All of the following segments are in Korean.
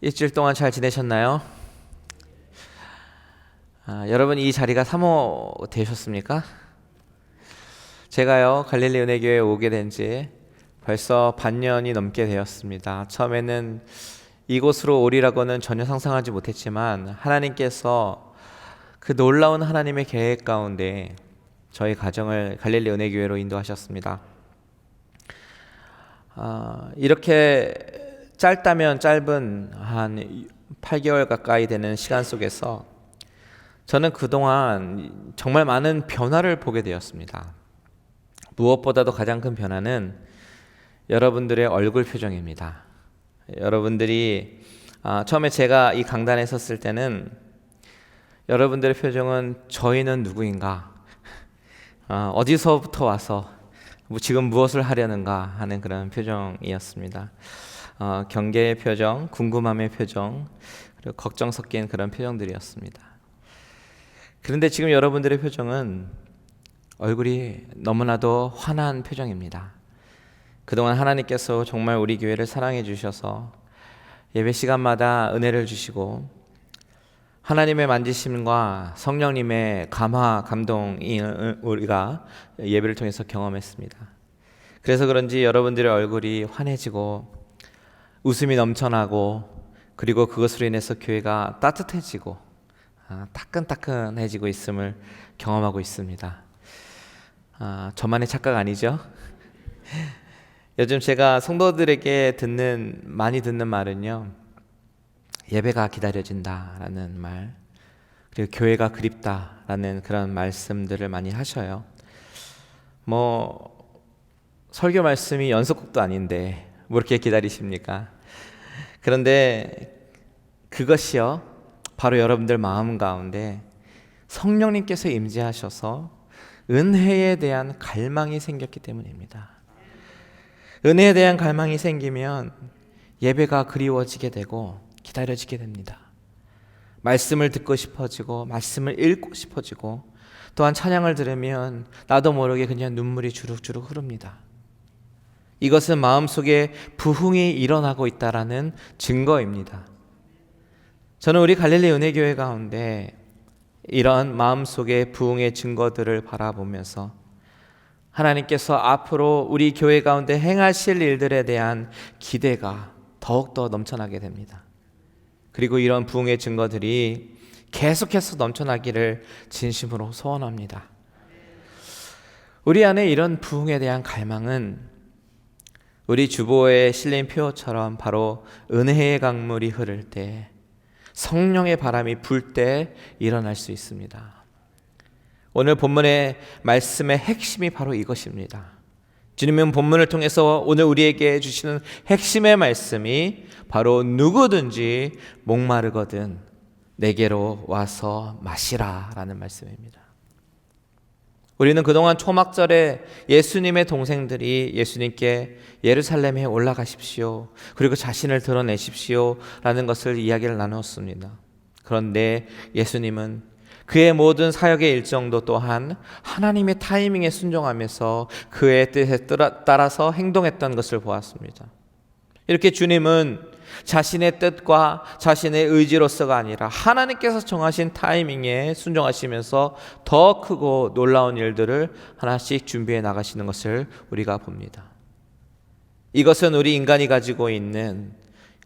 일주일 동안 잘 지내셨나요? 여러분 이 자리가 3호 되셨습니까? 제가요 갈릴리 은혜교회에 오게 된 지 벌써 반년이 넘게 되었습니다. 처음에는 이곳으로 오리라고는 전혀 상상하지 못했지만 하나님께서 그 놀라운 하나님의 계획 가운데 저희 가정을 갈릴리 은혜교회로 인도하셨습니다. 이렇게 짧다면 짧은 한 8개월 가까이 되는 시간 속에서 저는 그동안 정말 많은 변화를 보게 되었습니다. 무엇보다도 가장 큰 변화는 여러분들의 얼굴 표정입니다. 여러분들이 처음에 제가 이 강단에 섰을 때는 여러분들의 표정은 저희는 누구인가? 어디서부터 와서 지금 무엇을 하려는가 하는 그런 표정이었습니다. 경계의 표정, 궁금함의 표정, 그리고 걱정 섞인 그런 표정들이었습니다. 그런데 지금 여러분들의 표정은 얼굴이 너무나도 환한 표정입니다. 그동안 하나님께서 정말 우리 교회를 사랑해 주셔서 예배 시간마다 은혜를 주시고 하나님의 만지심과 성령님의 감화, 감동이 우리가 예배를 통해서 경험했습니다. 그래서 그런지 여러분들의 얼굴이 환해지고 웃음이 넘쳐나고 그리고 그것으로 인해서 교회가 따뜻해지고 따끈따끈해지고 있음을 경험하고 있습니다. 저만의 착각 아니죠? 요즘 제가 성도들에게 많이 듣는 말은요, 예배가 기다려진다라는 말, 그리고 교회가 그립다라는 그런 말씀들을 많이 하셔요. 설교 말씀이 연속곡도 아닌데 뭐 이렇게 기다리십니까? 그런데 그것이요, 바로 여러분들 마음 가운데 성령님께서 임재하셔서 은혜에 대한 갈망이 생겼기 때문입니다. 은혜에 대한 갈망이 생기면 예배가 그리워지게 되고 기다려지게 됩니다. 말씀을 듣고 싶어지고 말씀을 읽고 싶어지고 또한 찬양을 들으면 나도 모르게 그냥 눈물이 주룩주룩 흐릅니다. 이것은 마음속에 부흥이 일어나고 있다라는 증거입니다. 저는 우리 갈릴리 은혜교회 가운데 이런 마음속의 부흥의 증거들을 바라보면서 하나님께서 앞으로 우리 교회 가운데 행하실 일들에 대한 기대가 더욱더 넘쳐나게 됩니다. 그리고 이런 부흥의 증거들이 계속해서 넘쳐나기를 진심으로 소원합니다. 우리 안에 이런 부흥에 대한 갈망은 우리 주보에 실린 표처럼 바로 은혜의 강물이 흐를 때, 성령의 바람이 불 때 일어날 수 있습니다. 오늘 본문의 말씀의 핵심이 바로 이것입니다. 주님은 본문을 통해서 오늘 우리에게 주시는 핵심의 말씀이 바로 누구든지 목마르거든 내게로 와서 마시라 라는 말씀입니다. 우리는 그동안 초막절에 예수님의 동생들이 예수님께 예루살렘에 올라가십시오, 그리고 자신을 드러내십시오 라는 것을 이야기를 나누었습니다. 그런데 예수님은 그의 모든 사역의 일정도 또한 하나님의 타이밍에 순종하면서 그의 뜻에 따라서 행동했던 것을 보았습니다. 이렇게 주님은 자신의 뜻과 자신의 의지로서가 아니라 하나님께서 정하신 타이밍에 순종하시면서 더 크고 놀라운 일들을 하나씩 준비해 나가시는 것을 우리가 봅니다. 이것은 우리 인간이 가지고 있는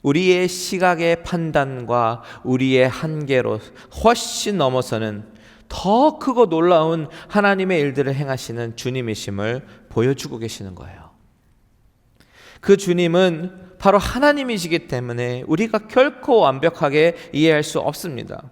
우리의 시각의 판단과 우리의 한계로 훨씬 넘어서는 더 크고 놀라운 하나님의 일들을 행하시는 주님이심을 보여주고 계시는 거예요. 그 주님은 바로 하나님이시기 때문에 우리가 결코 완벽하게 이해할 수 없습니다.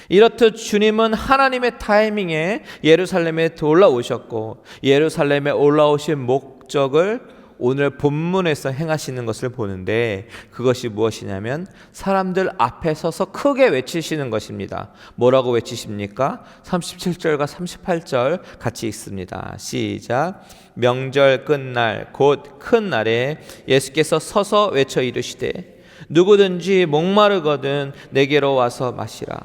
이렇듯 주님은 하나님의 타이밍에 예루살렘에 올라오셨고 예루살렘에 올라오신 목적을 오늘 본문에서 행하시는 것을 보는데, 그것이 무엇이냐면 사람들 앞에 서서 크게 외치시는 것입니다. 뭐라고 외치십니까? 37절과 38절 같이 읽습니다. 시작. 명절 끝날 곧 큰 날에 예수께서 서서 외쳐 이르시되 누구든지 목마르거든 내게로 와서 마시라.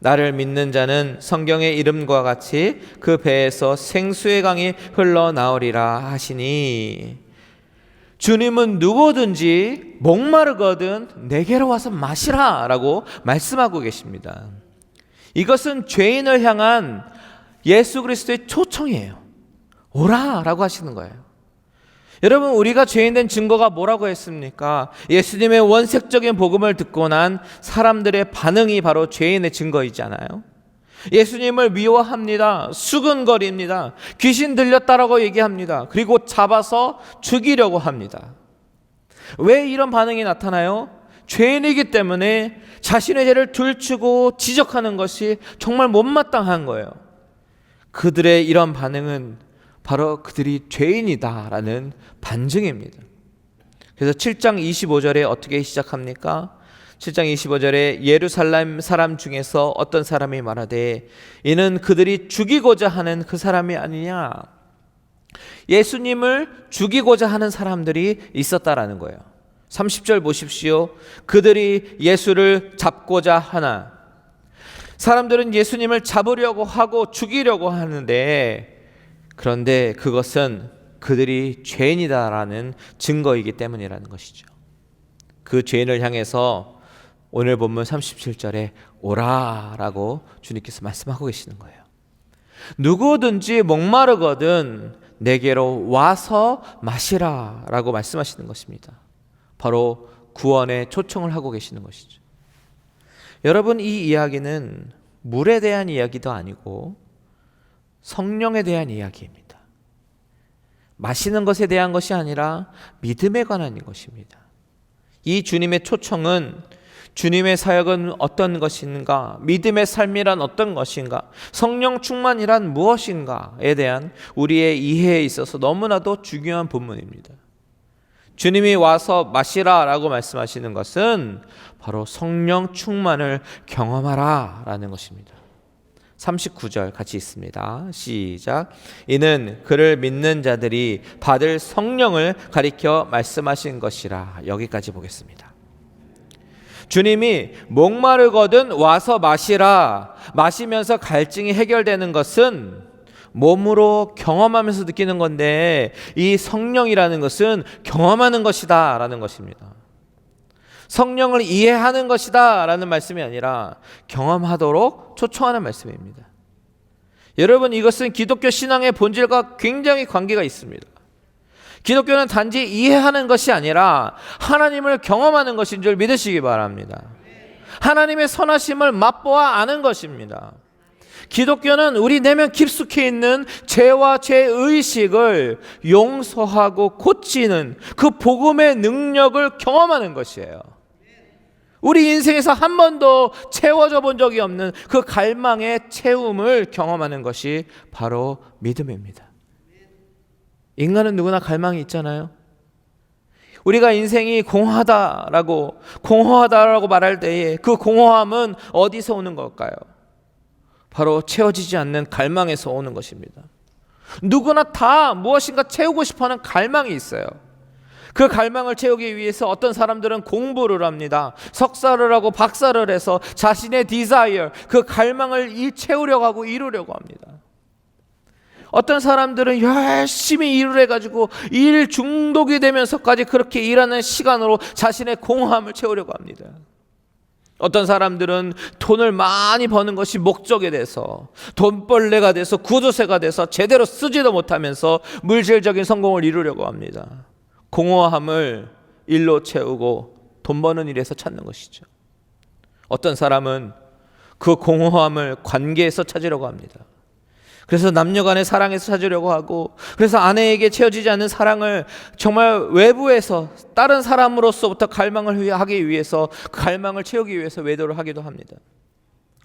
나를 믿는 자는 성경의 이름과 같이 그 배에서 생수의 강이 흘러나오리라 하시니, 주님은 누구든지 목마르거든 내게로 와서 마시라 라고 말씀하고 계십니다. 이것은 죄인을 향한 예수 그리스도의 초청이에요. 오라 라고 하시는 거예요. 여러분, 우리가 죄인 된 증거가 뭐라고 했습니까? 예수님의 원색적인 복음을 듣고 난 사람들의 반응이 바로 죄인의 증거이잖아요. 예수님을 미워합니다. 수근거립니다. 귀신 들렸다라고 얘기합니다. 그리고 잡아서 죽이려고 합니다. 왜 이런 반응이 나타나요? 죄인이기 때문에 자신의 죄를 들추고 지적하는 것이 정말 못마땅한 거예요. 그들의 이런 반응은 바로 그들이 죄인이다라는 반증입니다. 그래서 7장 25절에 어떻게 시작합니까? 7장 25절에 예루살렘 사람 중에서 어떤 사람이 말하되 이는 그들이 죽이고자 하는 그 사람이 아니냐. 예수님을 죽이고자 하는 사람들이 있었다라는 거예요. 30절 보십시오. 그들이 예수를 잡고자 하나. 사람들은 예수님을 잡으려고 하고 죽이려고 하는데, 그런데 그것은 그들이 죄인이다라는 증거이기 때문이라는 것이죠. 그 죄인을 향해서 오늘 본문 37절에 오라라고 주님께서 말씀하고 계시는 거예요. 누구든지 목마르거든 내게로 와서 마시라라고 말씀하시는 것입니다. 바로 구원의 초청을 하고 계시는 것이죠. 여러분, 이 이야기는 물에 대한 이야기도 아니고 성령에 대한 이야기입니다. 마시는 것에 대한 것이 아니라 믿음에 관한 것입니다. 이 주님의 초청은 주님의 사역은 어떤 것인가, 믿음의 삶이란 어떤 것인가, 성령 충만이란 무엇인가에 대한 우리의 이해에 있어서 너무나도 중요한 본문입니다. 주님이 와서 마시라라고 말씀하시는 것은 바로 성령 충만을 경험하라 라는 것입니다. 39절 같이 있습니다. 시작. 이는 그를 믿는 자들이 받을 성령을 가리켜 말씀하신 것이라. 여기까지 보겠습니다. 주님이 목마르거든 와서 마시라. 마시면서 갈증이 해결되는 것은 몸으로 경험하면서 느끼는 건데, 이 성령이라는 것은 경험하는 것이다 라는 것입니다. 성령을 이해하는 것이다 라는 말씀이 아니라 경험하도록 초청하는 말씀입니다. 여러분, 이것은 기독교 신앙의 본질과 굉장히 관계가 있습니다. 기독교는 단지 이해하는 것이 아니라 하나님을 경험하는 것인 줄 믿으시기 바랍니다. 하나님의 선하심을 맛보아 아는 것입니다. 기독교는 우리 내면 깊숙이 있는 죄와 죄의식을 용서하고 고치는 그 복음의 능력을 경험하는 것이에요. 우리 인생에서 한 번도 채워져 본 적이 없는 그 갈망의 채움을 경험하는 것이 바로 믿음입니다. 인간은 누구나 갈망이 있잖아요. 우리가 인생이 공허하다라고 말할 때에 그 공허함은 어디서 오는 걸까요? 바로 채워지지 않는 갈망에서 오는 것입니다. 누구나 다 무엇인가 채우고 싶어하는 갈망이 있어요. 그 갈망을 채우기 위해서 어떤 사람들은 공부를 합니다. 석사를 하고 박사를 해서 자신의 디자이어, 그 갈망을 채우려고 하고 이루려고 합니다. 어떤 사람들은 열심히 일을 해가지고 일 중독이 되면서까지 그렇게 일하는 시간으로 자신의 공허함을 채우려고 합니다. 어떤 사람들은 돈을 많이 버는 것이 목적이 돼서 돈벌레가 돼서 구두쇠가 돼서 제대로 쓰지도 못하면서 물질적인 성공을 이루려고 합니다. 공허함을 일로 채우고 돈 버는 일에서 찾는 것이죠. 어떤 사람은 그 공허함을 관계에서 찾으려고 합니다. 그래서 남녀간의 사랑에서 찾으려고 하고, 그래서 아내에게 채워지지 않는 사랑을 정말 외부에서 다른 사람으로서부터 갈망을 하기 위해서, 그 갈망을 채우기 위해서 외도를 하기도 합니다.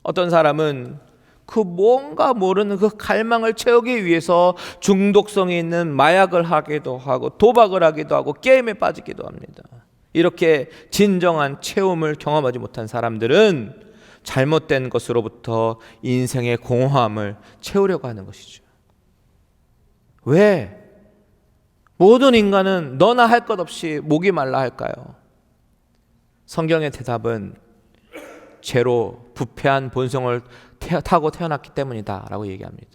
어떤 사람은 그 뭔가 모르는 그 갈망을 채우기 위해서 중독성이 있는 마약을 하기도 하고 도박을 하기도 하고 게임에 빠지기도 합니다. 이렇게 진정한 채움을 경험하지 못한 사람들은 잘못된 것으로부터 인생의 공허함을 채우려고 하는 것이죠. 왜? 모든 인간은 너나 할 것 없이 목이 말라 할까요? 성경의 대답은 죄로 부패한 본성을 타고 태어났기 때문이다 라고 얘기합니다.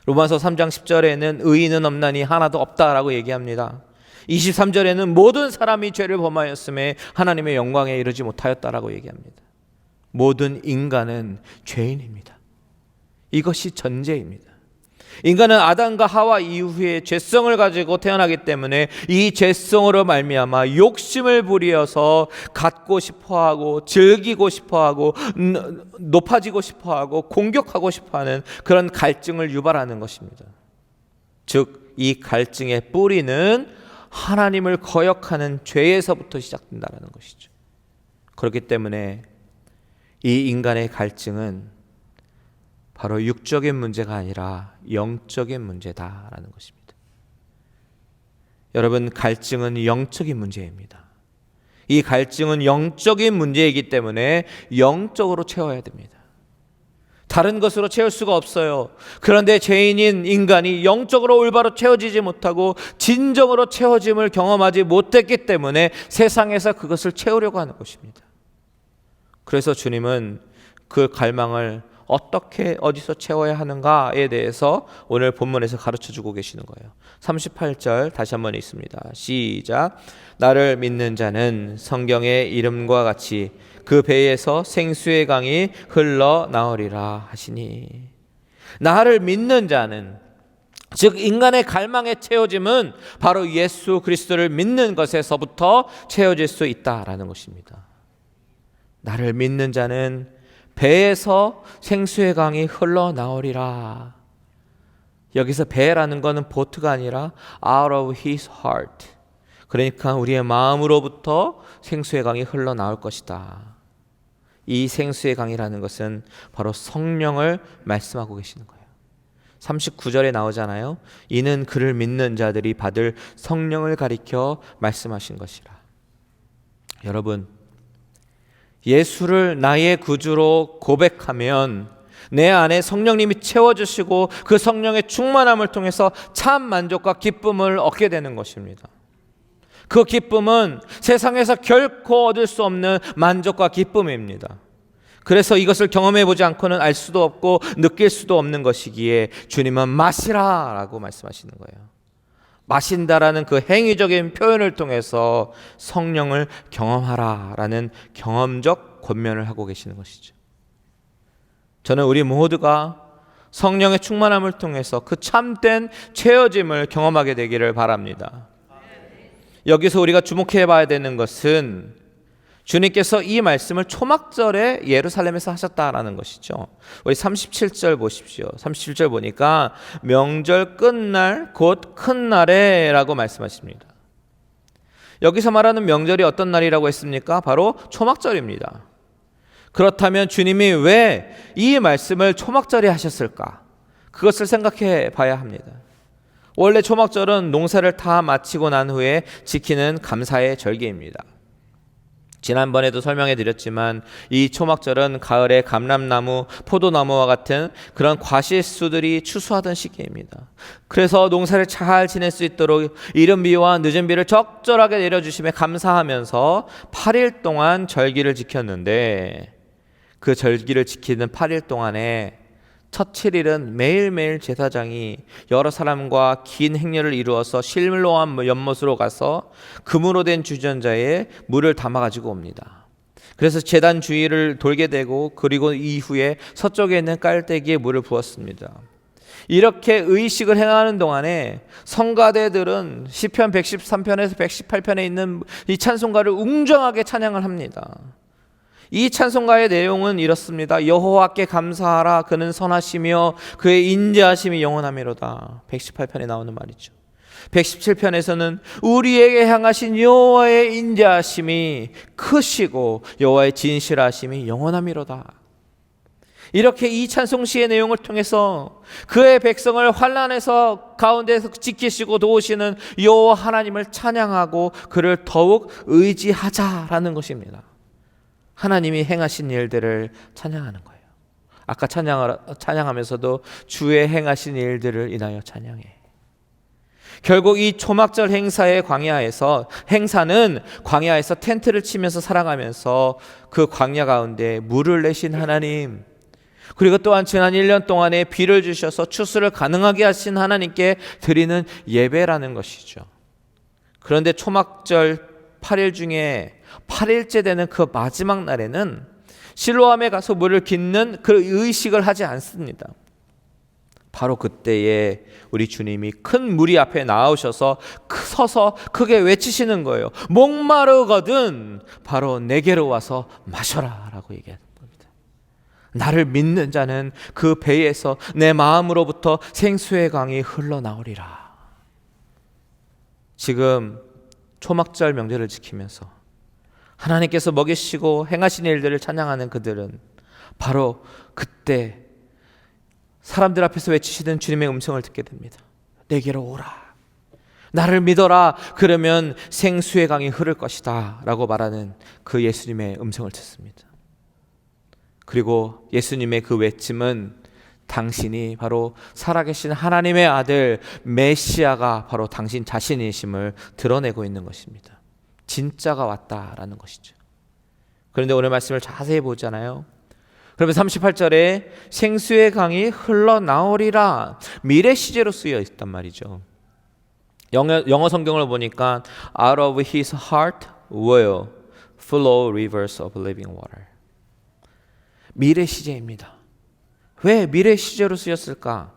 로마서 3장 10절에는 의인은 없나니 하나도 없다 라고 얘기합니다. 23절에는 모든 사람이 죄를 범하였음에 하나님의 영광에 이르지 못하였다라고 얘기합니다. 모든 인간은 죄인입니다. 이것이 전제입니다. 인간은 아담과 하와 이후에 죄성을 가지고 태어나기 때문에 이 죄성으로 말미암아 욕심을 부리어서 갖고 싶어하고 즐기고 싶어하고 높아지고 싶어하고 공격하고 싶어하는 그런 갈증을 유발하는 것입니다. 즉 이 갈증의 뿌리는 하나님을 거역하는 죄에서부터 시작된다는 것이죠. 그렇기 때문에 이 인간의 갈증은 바로 육적인 문제가 아니라 영적인 문제다라는 것입니다. 여러분, 갈증은 영적인 문제입니다. 이 갈증은 영적인 문제이기 때문에 영적으로 채워야 됩니다. 다른 것으로 채울 수가 없어요. 그런데 죄인인 인간이 영적으로 올바로 채워지지 못하고 진정으로 채워짐을 경험하지 못했기 때문에 세상에서 그것을 채우려고 하는 것입니다. 그래서 주님은 그 갈망을 어떻게 어디서 채워야 하는가에 대해서 오늘 본문에서 가르쳐주고 계시는 거예요. 38절 다시 한번 읽습니다. 시작. 나를 믿는 자는 성경의 이름과 같이 그 배에서 생수의 강이 흘러나오리라 하시니, 나를 믿는 자는, 즉 인간의 갈망의 채워짐은 바로 예수 그리스도를 믿는 것에서부터 채워질 수 있다라는 것입니다. 나를 믿는 자는 배에서 생수의 강이 흘러나오리라. 여기서 배라는 것은 보트가 아니라 out of his heart, 그러니까 우리의 마음으로부터 생수의 강이 흘러나올 것이다. 이 생수의 강이라는 것은 바로 성령을 말씀하고 계시는 거예요. 39절에 나오잖아요. 이는 그를 믿는 자들이 받을 성령을 가리켜 말씀하신 것이라. 여러분, 예수를 나의 구주로 고백하면 내 안에 성령님이 채워주시고 그 성령의 충만함을 통해서 참 만족과 기쁨을 얻게 되는 것입니다. 그 기쁨은 세상에서 결코 얻을 수 없는 만족과 기쁨입니다. 그래서 이것을 경험해 보지 않고는 알 수도 없고 느낄 수도 없는 것이기에 주님은 마시라 라고 말씀하시는 거예요. 마신다라는 그 행위적인 표현을 통해서 성령을 경험하라 라는 경험적 권면을 하고 계시는 것이죠. 저는 우리 모두가 성령의 충만함을 통해서 그 참된 채워짐을 경험하게 되기를 바랍니다. 여기서 우리가 주목해 봐야 되는 것은 주님께서 이 말씀을 초막절에 예루살렘에서 하셨다라는 것이죠. 우리 37절 보십시오. 37절 보니까 명절 끝날 곧 큰 날에 라고 말씀하십니다. 여기서 말하는 명절이 어떤 날이라고 했습니까? 바로 초막절입니다. 그렇다면 주님이 왜 이 말씀을 초막절에 하셨을까? 그것을 생각해 봐야 합니다. 원래 초막절은 농사를 다 마치고 난 후에 지키는 감사의 절기입니다. 지난번에도 설명해 드렸지만 이 초막절은 가을에 감람나무, 포도나무와 같은 그런 과실수들이 추수하던 시기입니다. 그래서 농사를 잘 지낼 수 있도록 이른 비와 늦은 비를 적절하게 내려주심에 감사하면서 8일 동안 절기를 지켰는데, 그 절기를 지키는 8일 동안에 첫 7일은 매일매일 제사장이 여러 사람과 긴 행렬을 이루어서 실로암 연못으로 가서 금으로 된 주전자에 물을 담아 가지고 옵니다. 그래서 제단 주위를 돌게 되고, 그리고 이후에 서쪽에 있는 깔때기에 물을 부었습니다. 이렇게 의식을 행하는 동안에 성가대들은 시편 113편에서 118편에 있는 이 찬송가를 웅장하게 찬양을 합니다. 이 찬송가의 내용은 이렇습니다. 여호와께 감사하라. 그는 선하시며 그의 인자하심이 영원하미로다. 118편에 나오는 말이죠. 117편에서는 우리에게 향하신 여호와의 인자하심이 크시고 여호와의 진실하심이 영원하미로다. 이렇게 이 찬송시의 내용을 통해서 그의 백성을 환난에서 가운데서 지키시고 도우시는 여호와 하나님을 찬양하고 그를 더욱 의지하자라는 것입니다. 하나님이 행하신 일들을 찬양하는 거예요. 아까 찬양하면서도 주의 행하신 일들을 인하여 찬양해. 결국 이 초막절 행사는 광야에서 텐트를 치면서 살아가면서 그 광야 가운데 물을 내신 하나님, 그리고 또한 지난 1년 동안에 비를 주셔서 추수를 가능하게 하신 하나님께 드리는 예배라는 것이죠. 그런데 초막절 8일 중에 8일째 되는 그 마지막 날에는 실로암에 가서 물을 깃는 그 의식을 하지 않습니다. 바로 그때에 우리 주님이 큰 무리 앞에 나오셔서 서서 크게 외치시는 거예요. 목마르거든 바로 내게로 와서 마셔라 라고 얘기하는 겁니다. 나를 믿는 자는 그 배에서 내 마음으로부터 생수의 강이 흘러나오리라. 지금 초막절 명절을 지키면서 하나님께서 먹이시고 행하신 일들을 찬양하는 그들은 바로 그때 사람들 앞에서 외치시던 주님의 음성을 듣게 됩니다. 내게로 오라. 나를 믿어라. 그러면 생수의 강이 흐를 것이다 라고 말하는 그 예수님의 음성을 듣습니다. 그리고 예수님의 그 외침은 당신이 바로 살아계신 하나님의 아들 메시아가 바로 당신 자신이심을 드러내고 있는 것입니다. 진짜가 왔다라는 것이죠. 그런데 오늘 말씀을 자세히 보잖아요. 그러면 38절에 생수의 강이 흘러나오리라 미래 시제로 쓰여 있단 말이죠. 영어 성경을 보니까 Out of his heart will flow rivers of living water. 미래 시제입니다. 왜 미래 시제로 쓰였을까?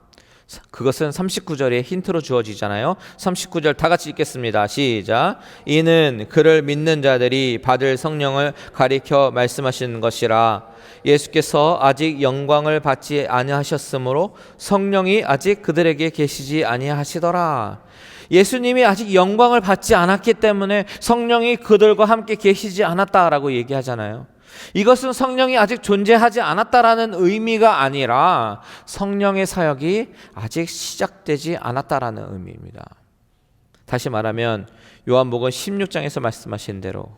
그것은 39절에 힌트로 주어지잖아요. 39절 다 같이 읽겠습니다. 시작. 이는 그를 믿는 자들이 받을 성령을 가리켜 말씀하시는 것이라. 예수께서 아직 영광을 받지 아니하셨으므로 성령이 아직 그들에게 계시지 아니하시더라. 예수님이 아직 영광을 받지 않았기 때문에 성령이 그들과 함께 계시지 않았다라고 얘기하잖아요. 이것은 성령이 아직 존재하지 않았다라는 의미가 아니라 성령의 사역이 아직 시작되지 않았다라는 의미입니다. 다시 말하면 요한복음 16장에서 말씀하신 대로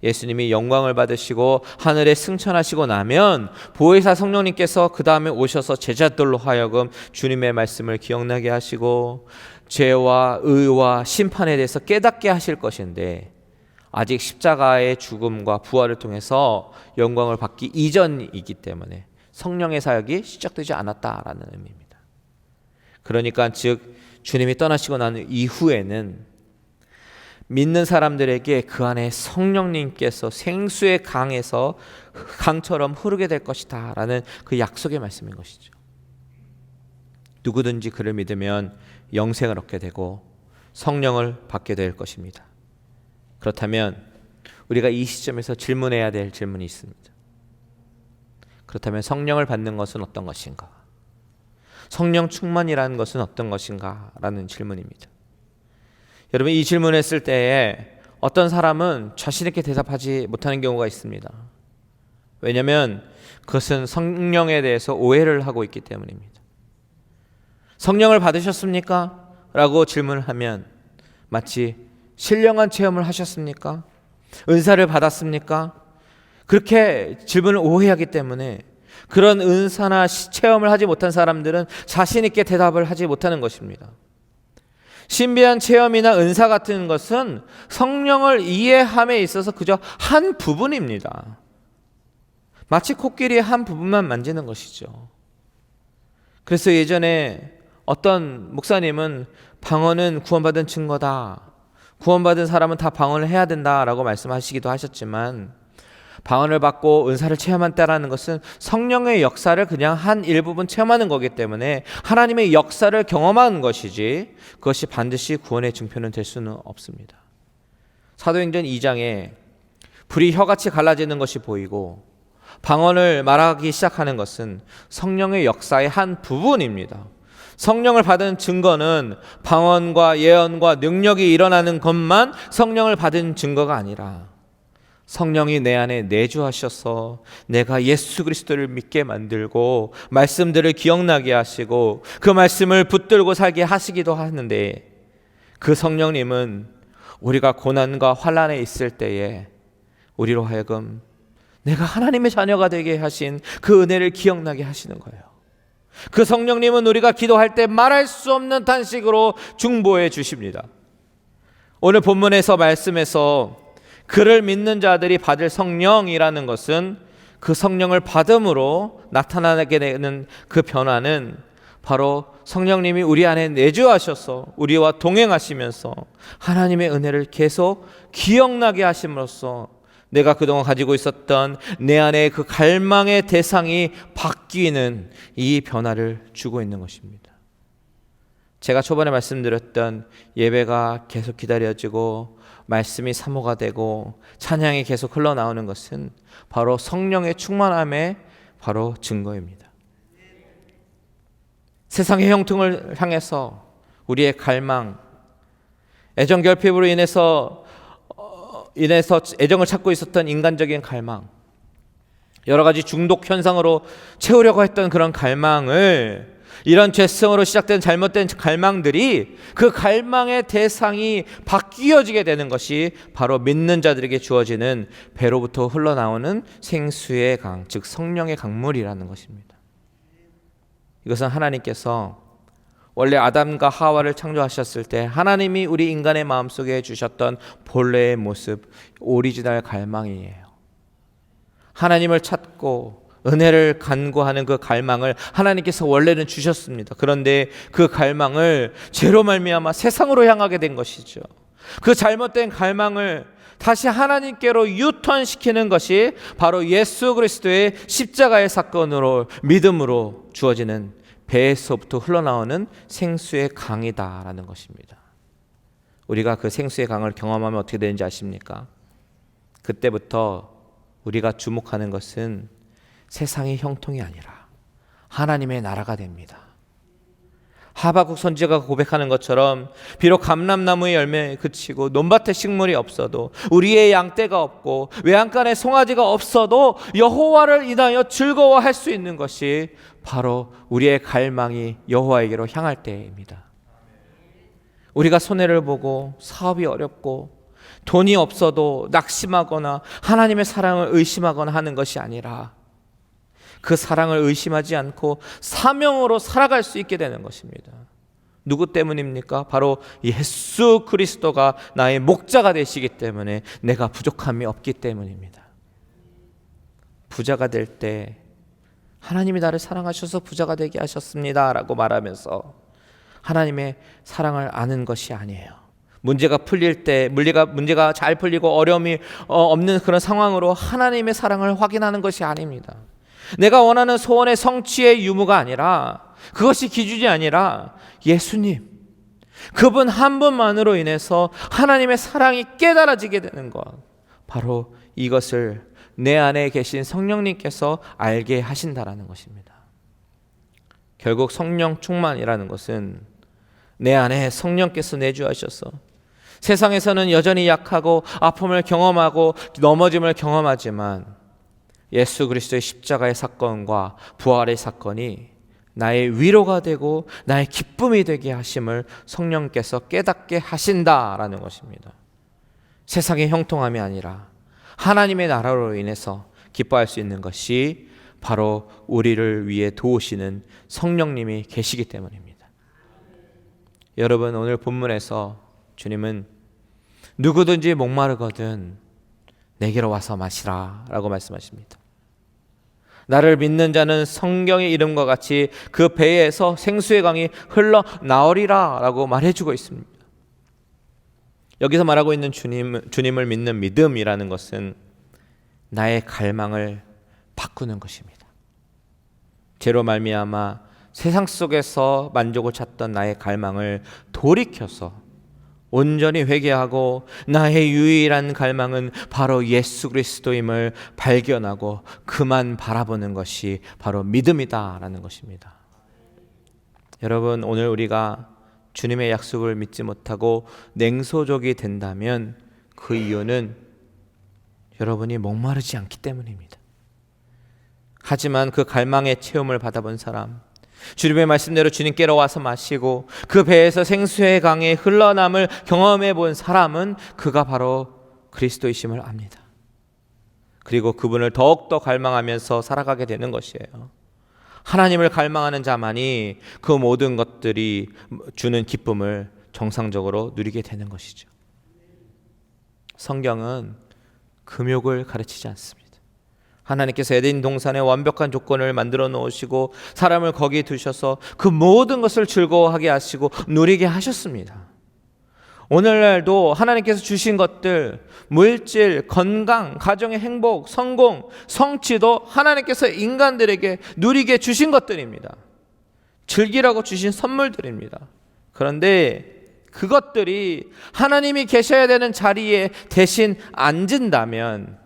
예수님이 영광을 받으시고 하늘에 승천하시고 나면 보혜사 성령님께서 그 다음에 오셔서 제자들로 하여금 주님의 말씀을 기억나게 하시고 죄와 의와 심판에 대해서 깨닫게 하실 것인데 아직 십자가의 죽음과 부활을 통해서 영광을 받기 이전이기 때문에 성령의 사역이 시작되지 않았다라는 의미입니다. 그러니까 즉 주님이 떠나시고 난 이후에는 믿는 사람들에게 그 안에 성령님께서 생수의 강에서 강처럼 흐르게 될 것이다 라는 그 약속의 말씀인 것이죠. 누구든지 그를 믿으면 영생을 얻게 되고 성령을 받게 될 것입니다. 그렇다면 우리가 이 시점에서 질문해야 될 질문이 있습니다. 그렇다면 성령을 받는 것은 어떤 것인가? 성령 충만이라는 것은 어떤 것인가? 라는 질문입니다. 여러분 이 질문을 했을 때에 어떤 사람은 자신 있게 대답하지 못하는 경우가 있습니다. 왜냐하면 그것은 성령에 대해서 오해를 하고 있기 때문입니다. 성령을 받으셨습니까? 라고 질문을 하면 마치 신령한 체험을 하셨습니까? 은사를 받았습니까? 그렇게 질문을 오해하기 때문에 그런 은사나 체험을 하지 못한 사람들은 자신 있게 대답을 하지 못하는 것입니다. 신비한 체험이나 은사 같은 것은 성령을 이해함에 있어서 그저 한 부분입니다. 마치 코끼리의 한 부분만 만지는 것이죠. 그래서 예전에 어떤 목사님은 방언은 구원받은 증거다. 구원받은 사람은 다 방언을 해야 된다라고 말씀하시기도 하셨지만 방언을 받고 은사를 체험한다라는 것은 성령의 역사를 그냥 한 일부분 체험하는 거기 때문에 하나님의 역사를 경험하는 것이지 그것이 반드시 구원의 증표는 될 수는 없습니다. 사도행전 2장에 불이 혀같이 갈라지는 것이 보이고 방언을 말하기 시작하는 것은 성령의 역사의 한 부분입니다. 성령을 받은 증거는 방언과 예언과 능력이 일어나는 것만 성령을 받은 증거가 아니라 성령이 내 안에 내주하셔서 내가 예수 그리스도를 믿게 만들고 말씀들을 기억나게 하시고 그 말씀을 붙들고 살게 하시기도 하는데 그 성령님은 우리가 고난과 환난에 있을 때에 우리로 하여금 내가 하나님의 자녀가 되게 하신 그 은혜를 기억나게 하시는 거예요. 그 성령님은 우리가 기도할 때 말할 수 없는 탄식으로 중보해 주십니다. 오늘 본문에서 말씀에서 그를 믿는 자들이 받을 성령이라는 것은 그 성령을 받음으로 나타나게 되는 그 변화는 바로 성령님이 우리 안에 내주하셔서 우리와 동행하시면서 하나님의 은혜를 계속 기억나게 하심으로써 내가 그동안 가지고 있었던 내 안에 그 갈망의 대상이 바뀌는 이 변화를 주고 있는 것입니다. 제가 초반에 말씀드렸던 예배가 계속 기다려지고 말씀이 사모가 되고 찬양이 계속 흘러나오는 것은 바로 성령의 충만함의 바로 증거입니다. 세상의 형통을 향해서 우리의 갈망, 애정 결핍으로 인해서 애정을 찾고 있었던 인간적인 갈망, 여러 가지 중독 현상으로 채우려고 했던 그런 갈망을, 이런 죄성으로 시작된 잘못된 갈망들이 그 갈망의 대상이 바뀌어지게 되는 것이 바로 믿는 자들에게 주어지는 배로부터 흘러나오는 생수의 강, 즉 성령의 강물이라는 것입니다. 이것은 하나님께서 원래 아담과 하와를 창조하셨을 때 하나님이 우리 인간의 마음속에 주셨던 본래의 모습, 오리지널 갈망이에요. 하나님을 찾고 은혜를 간구하는 그 갈망을 하나님께서 원래는 주셨습니다. 그런데 그 갈망을 죄로 말미암아 세상으로 향하게 된 것이죠. 그 잘못된 갈망을 다시 하나님께로 유턴시키는 것이 바로 예수 그리스도의 십자가의 사건으로, 믿음으로 주어지는 배에서부터 흘러나오는 생수의 강이다라는 것입니다. 우리가 그 생수의 강을 경험하면 어떻게 되는지 아십니까? 그때부터 우리가 주목하는 것은 세상의 형통이 아니라 하나님의 나라가 됩니다. 하박국 선지자가 고백하는 것처럼 비록 감람나무의 열매에 그치고 논밭에 식물이 없어도, 우리의 양떼가 없고 외양간에 송아지가 없어도 여호와를 인하여 즐거워할 수 있는 것이 바로 우리의 갈망이 여호와에게로 향할 때입니다. 우리가 손해를 보고 사업이 어렵고 돈이 없어도 낙심하거나 하나님의 사랑을 의심하거나 하는 것이 아니라 그 사랑을 의심하지 않고 사명으로 살아갈 수 있게 되는 것입니다. 누구 때문입니까? 바로 예수 그리스도가 나의 목자가 되시기 때문에 내가 부족함이 없기 때문입니다. 부자가 될 때 하나님이 나를 사랑하셔서 부자가 되게 하셨습니다 라고 말하면서 하나님의 사랑을 아는 것이 아니에요. 문제가 풀릴 때, 문제가 잘 풀리고 어려움이 없는 그런 상황으로 하나님의 사랑을 확인하는 것이 아닙니다. 내가 원하는 소원의 성취의 유무가 아니라, 그것이 기준이 아니라 예수님, 그분 한 분만으로 인해서 하나님의 사랑이 깨달아지게 되는 것, 바로 이것을 내 안에 계신 성령님께서 알게 하신다라는 것입니다. 결국 성령 충만이라는 것은 내 안에 성령께서 내주하셔서 세상에서는 여전히 약하고 아픔을 경험하고 넘어짐을 경험하지만 예수 그리스도의 십자가의 사건과 부활의 사건이 나의 위로가 되고 나의 기쁨이 되게 하심을 성령께서 깨닫게 하신다라는 것입니다. 세상의 형통함이 아니라 하나님의 나라로 인해서 기뻐할 수 있는 것이 바로 우리를 위해 도우시는 성령님이 계시기 때문입니다. 여러분, 오늘 본문에서 주님은 누구든지 목마르거든 내게로 와서 마시라 라고 말씀하십니다. 나를 믿는 자는 성경의 이름과 같이 그 배에서 생수의 강이 흘러나오리라 라고 말해주고 있습니다. 여기서 말하고 있는 주님을 믿는 믿음이라는 것은 나의 갈망을 바꾸는 것입니다. 죄로 말미암아 세상 속에서 만족을 찾던 나의 갈망을 돌이켜서 온전히 회개하고 나의 유일한 갈망은 바로 예수 그리스도임을 발견하고 그만 바라보는 것이 바로 믿음이다라는 것입니다. 여러분, 오늘 우리가 주님의 약속을 믿지 못하고 냉소적이 된다면 그 이유는 여러분이 목마르지 않기 때문입니다. 하지만 그 갈망의 체험을 받아본 사람, 주님의 말씀대로 주님께로 와서 마시고 그 배에서 생수의 강이 흘러남을 경험해 본 사람은 그가 바로 그리스도이심을 압니다. 그리고 그분을 더욱더 갈망하면서 살아가게 되는 것이에요. 하나님을 갈망하는 자만이 그 모든 것들이 주는 기쁨을 정상적으로 누리게 되는 것이죠. 성경은 금욕을 가르치지 않습니다. 하나님께서 에덴 동산에 완벽한 조건을 만들어 놓으시고 사람을 거기에 두셔서 그 모든 것을 즐거워하게 하시고 누리게 하셨습니다. 오늘날도 하나님께서 주신 것들, 물질, 건강, 가정의 행복, 성공, 성취도 하나님께서 인간들에게 누리게 주신 것들입니다. 즐기라고 주신 선물들입니다. 그런데 그것들이 하나님이 계셔야 되는 자리에 대신 앉은다면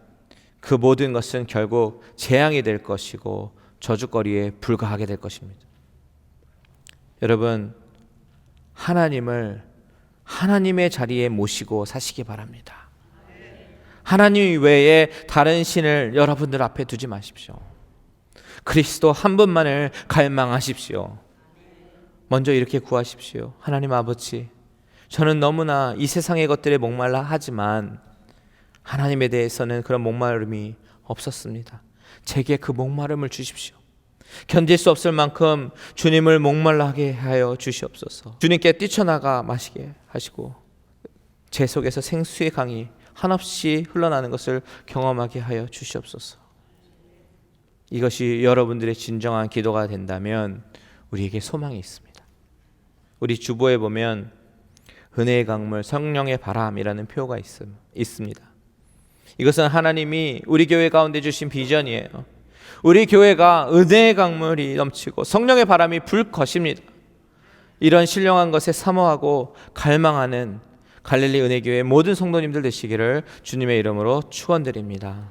그 모든 것은 결국 재앙이 될 것이고 저주거리에 불과하게 될 것입니다. 여러분, 하나님을 하나님의 자리에 모시고 사시기 바랍니다. 하나님 외에 다른 신을 여러분들 앞에 두지 마십시오. 그리스도 한 분만을 갈망하십시오. 먼저 이렇게 구하십시오. 하나님 아버지, 저는 너무나 이 세상의 것들에 목말라 하지만 하나님에 대해서는 그런 목마름이 없었습니다. 제게 그 목마름을 주십시오. 견딜 수 없을 만큼 주님을 목말라하게 하여 주시옵소서. 주님께 뛰쳐나가 마시게 하시고 제 속에서 생수의 강이 한없이 흘러나는 것을 경험하게 하여 주시옵소서. 이것이 여러분들의 진정한 기도가 된다면 우리에게 소망이 있습니다. 우리 주보에 보면 은혜의 강물, 성령의 바람이라는 표가 있습니다. 이것은 하나님이 우리 교회 가운데 주신 비전이에요. 우리 교회가 은혜의 강물이 넘치고 성령의 바람이 불 것입니다. 이런 신령한 것에 사모하고 갈망하는 갈릴리 은혜교회 모든 성도님들 되시기를 주님의 이름으로 축원드립니다.